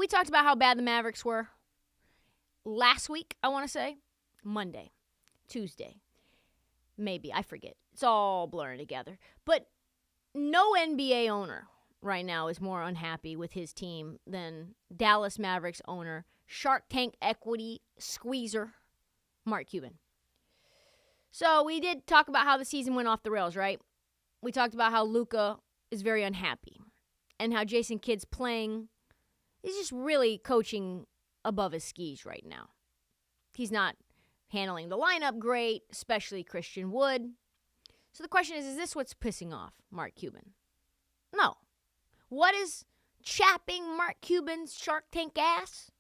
we talked about how bad the Mavericks were last week, I want to say. Monday, Tuesday, maybe. I forget. It's all blurring together. But no NBA owner right now is more unhappy with his team than Dallas Mavericks owner, Shark Tank equity squeezer, Mark Cuban. So we did talk about how the season went off the rails, right? We talked about how Luka is very unhappy and how Jason Kidd's playing is just really coaching above his skis right now. He's not handling the lineup great, especially Christian Wood. So the question is this what's pissing off Mark Cuban? No. What is chapping Mark Cuban's Shark Tank ass?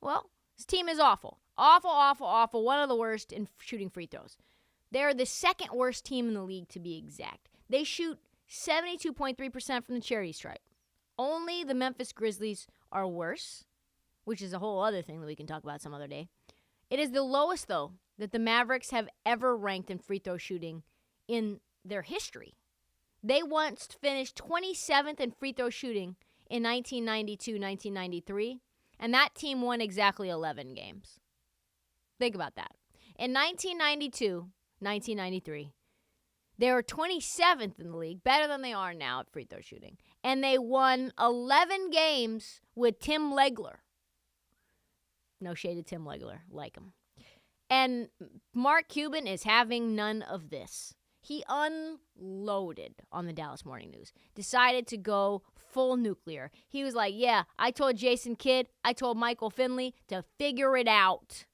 Well, his team is awful. Awful, awful, awful. One of the worst in shooting free throws. They're the second worst team in the league, to be exact. They shoot 72.3% from the charity stripe. Only the Memphis Grizzlies are worse, which is a whole other thing that we can talk about some other day. It is the lowest, though, that the Mavericks have ever ranked in free throw shooting in their history. They once finished 27th in free throw shooting in 1992-1993, and that team won exactly 11 games. Think about that. In 1992-1993, they were 27th in the league, better than they are now at free throw shooting, and they won 11 games with Tim Legler. No shade to Tim Legler, like him. And Mark Cuban is having none of this. He unloaded on the Dallas Morning News, decided to go full nuclear. He was like, yeah, I told Jason Kidd, I told Michael Finley to figure it out.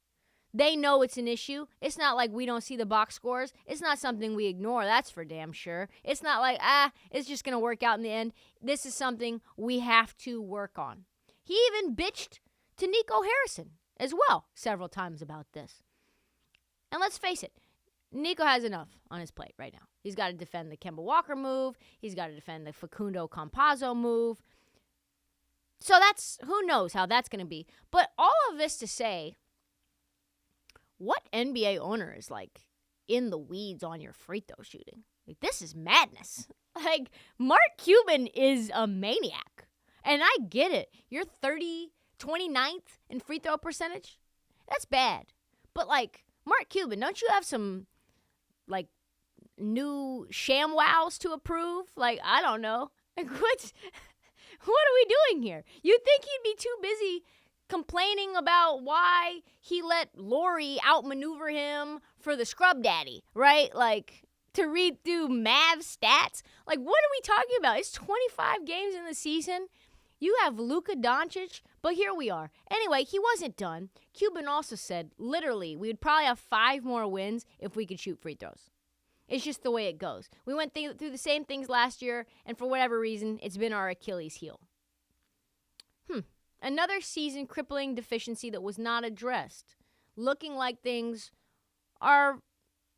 They know it's an issue. It's not like we don't see the box scores. It's not something we ignore, that's for damn sure. It's not like, it's just going to work out in the end. This is something we have to work on. He even bitched to Nico Harrison as well several times about this. And let's face it, Nico has enough on his plate right now. He's got to defend the Kemba Walker move. He's got to defend the Facundo Campazzo move. So who knows how that's going to be. But all of this to say, what NBA owner is like in the weeds on your free throw shooting? Like, this is madness. Like, Mark Cuban is a maniac. And I get it. You're 29th in free throw percentage. That's bad. But like, Mark Cuban, don't you have some like new ShamWows to approve? Like, I don't know. Like, what are we doing here? You'd think he'd be too busy complaining about why he let Lori outmaneuver him for the scrub daddy, right? Like, to read through Mav stats. Like, what are we talking about? It's 25 games in the season. You have Luka Doncic, but here we are. Anyway, he wasn't done. Cuban also said, literally, we would probably have 5 more wins if we could shoot free throws. It's just the way it goes. We went through the same things last year, and for whatever reason, it's been our Achilles heel. Another season-crippling deficiency that was not addressed. Looking like things are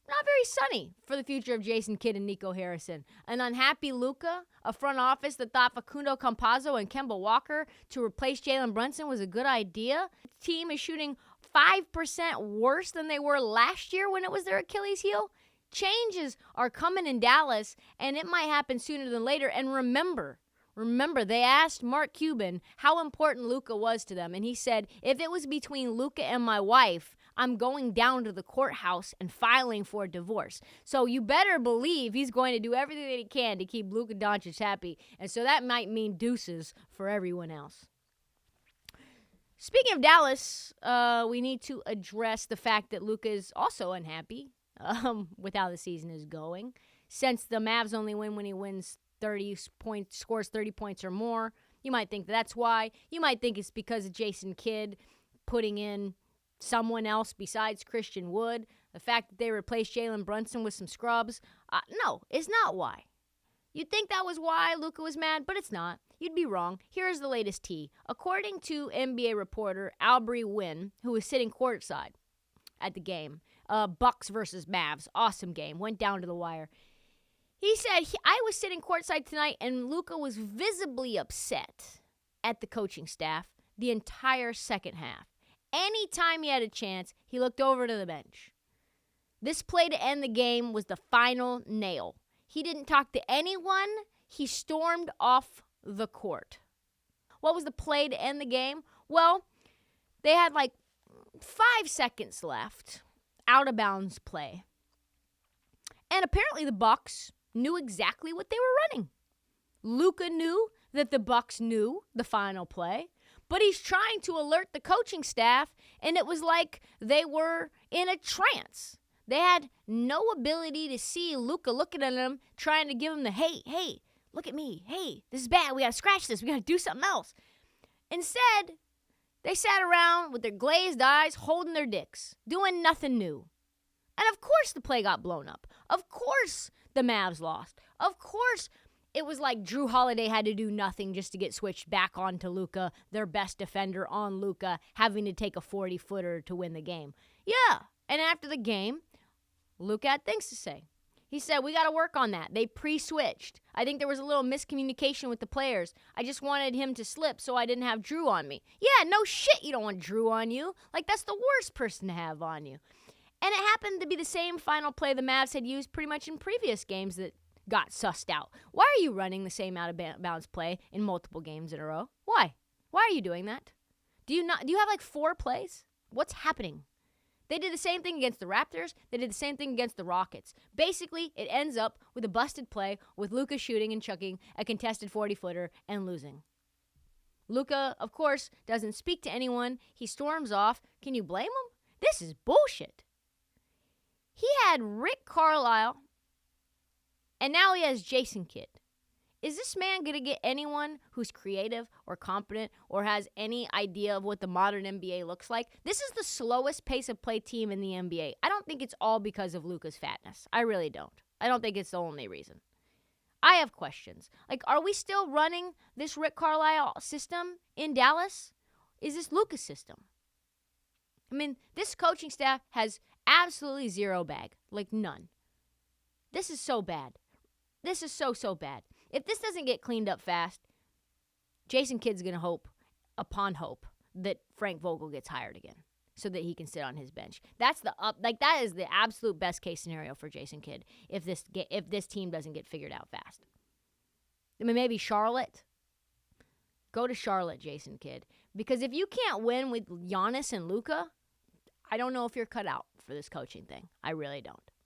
not very sunny for the future of Jason Kidd and Nico Harrison. An unhappy Luka, a front office that thought Facundo Campazzo and Kemba Walker to replace Jalen Brunson was a good idea. The team is shooting 5% worse than they were last year when it was their Achilles heel. Changes are coming in Dallas, and it might happen sooner than later. And remember, they asked Mark Cuban how important Luka was to them, and he said, if it was between Luka and my wife, I'm going down to the courthouse and filing for a divorce. So you better believe he's going to do everything that he can to keep Luka Doncic happy, and so that might mean deuces for everyone else. Speaking of Dallas, we need to address the fact that Luka is also unhappy with how the season is going. Since the Mavs only win when he wins 30 points, scores 30 points or more. You might think that's why. You might think it's because of Jason Kidd putting in someone else besides Christian Wood. The fact that they replaced Jalen Brunson with some scrubs. No, it's not why. You'd think that was why Luka was mad, but it's not. You'd be wrong. Here's the latest tea. According to NBA reporter Aubrey Wynn, who was sitting courtside at the game, Bucks versus Mavs, awesome game, went down to the wire. He said, I was sitting courtside tonight, and Luka was visibly upset at the coaching staff the entire second half. Anytime he had a chance, he looked over to the bench. This play to end the game was the final nail. He didn't talk to anyone. He stormed off the court. What was the play to end the game? Well, they had like 5 seconds left, out of bounds play. And apparently the Bucks knew exactly what they were running. Luka knew that the Bucks knew the final play, but he's trying to alert the coaching staff, and it was like they were in a trance. They had no ability to see Luka looking at them, trying to give him the, hey, look at me. Hey, this is bad. We got to scratch this. We got to do something else. Instead, they sat around with their glazed eyes, holding their dicks, doing nothing new. And of course the play got blown up. Of course the Mavs lost. Of course it was like Drew Holiday had to do nothing just to get switched back onto Luka, their best defender on Luka, having to take a 40-footer to win the game. Yeah, and after the game, Luka had things to say. He said, we got to work on that. They pre-switched. I think there was a little miscommunication with the players. I just wanted him to slip so I didn't have Drew on me. Yeah, no shit you don't want Drew on you. Like, that's the worst person to have on you. And it happened to be the same final play the Mavs had used pretty much in previous games that got sussed out. Why are you running the same out-of-bounds play in multiple games in a row? Why? Why are you doing that? Do you have like 4 plays? What's happening? They did the same thing against the Raptors. They did the same thing against the Rockets. Basically, it ends up with a busted play with Luka shooting and chucking a contested 40-footer and losing. Luka, of course, doesn't speak to anyone. He storms off. Can you blame him? This is bullshit. He had Rick Carlisle, and now he has Jason Kidd. Is this man going to get anyone who's creative or competent or has any idea of what the modern NBA looks like? This is the slowest pace of play team in the NBA. I don't think it's all because of Luka's fatness. I really don't. I don't think it's the only reason. I have questions. Like, are we still running this Rick Carlisle system in Dallas? Is this Luka's system? I mean, this coaching staff has absolutely zero bag. Like, none. This is so bad. This is so bad. If this doesn't get cleaned up fast, Jason Kidd's going to hope upon hope that Frank Vogel gets hired again so that he can sit on his bench. That is the absolute best case scenario for Jason Kidd if this team doesn't get figured out fast. I mean, maybe Charlotte. Go to Charlotte, Jason Kidd. Because if you can't win with Giannis and Luka, I don't know if you're cut out for this coaching thing. I really don't.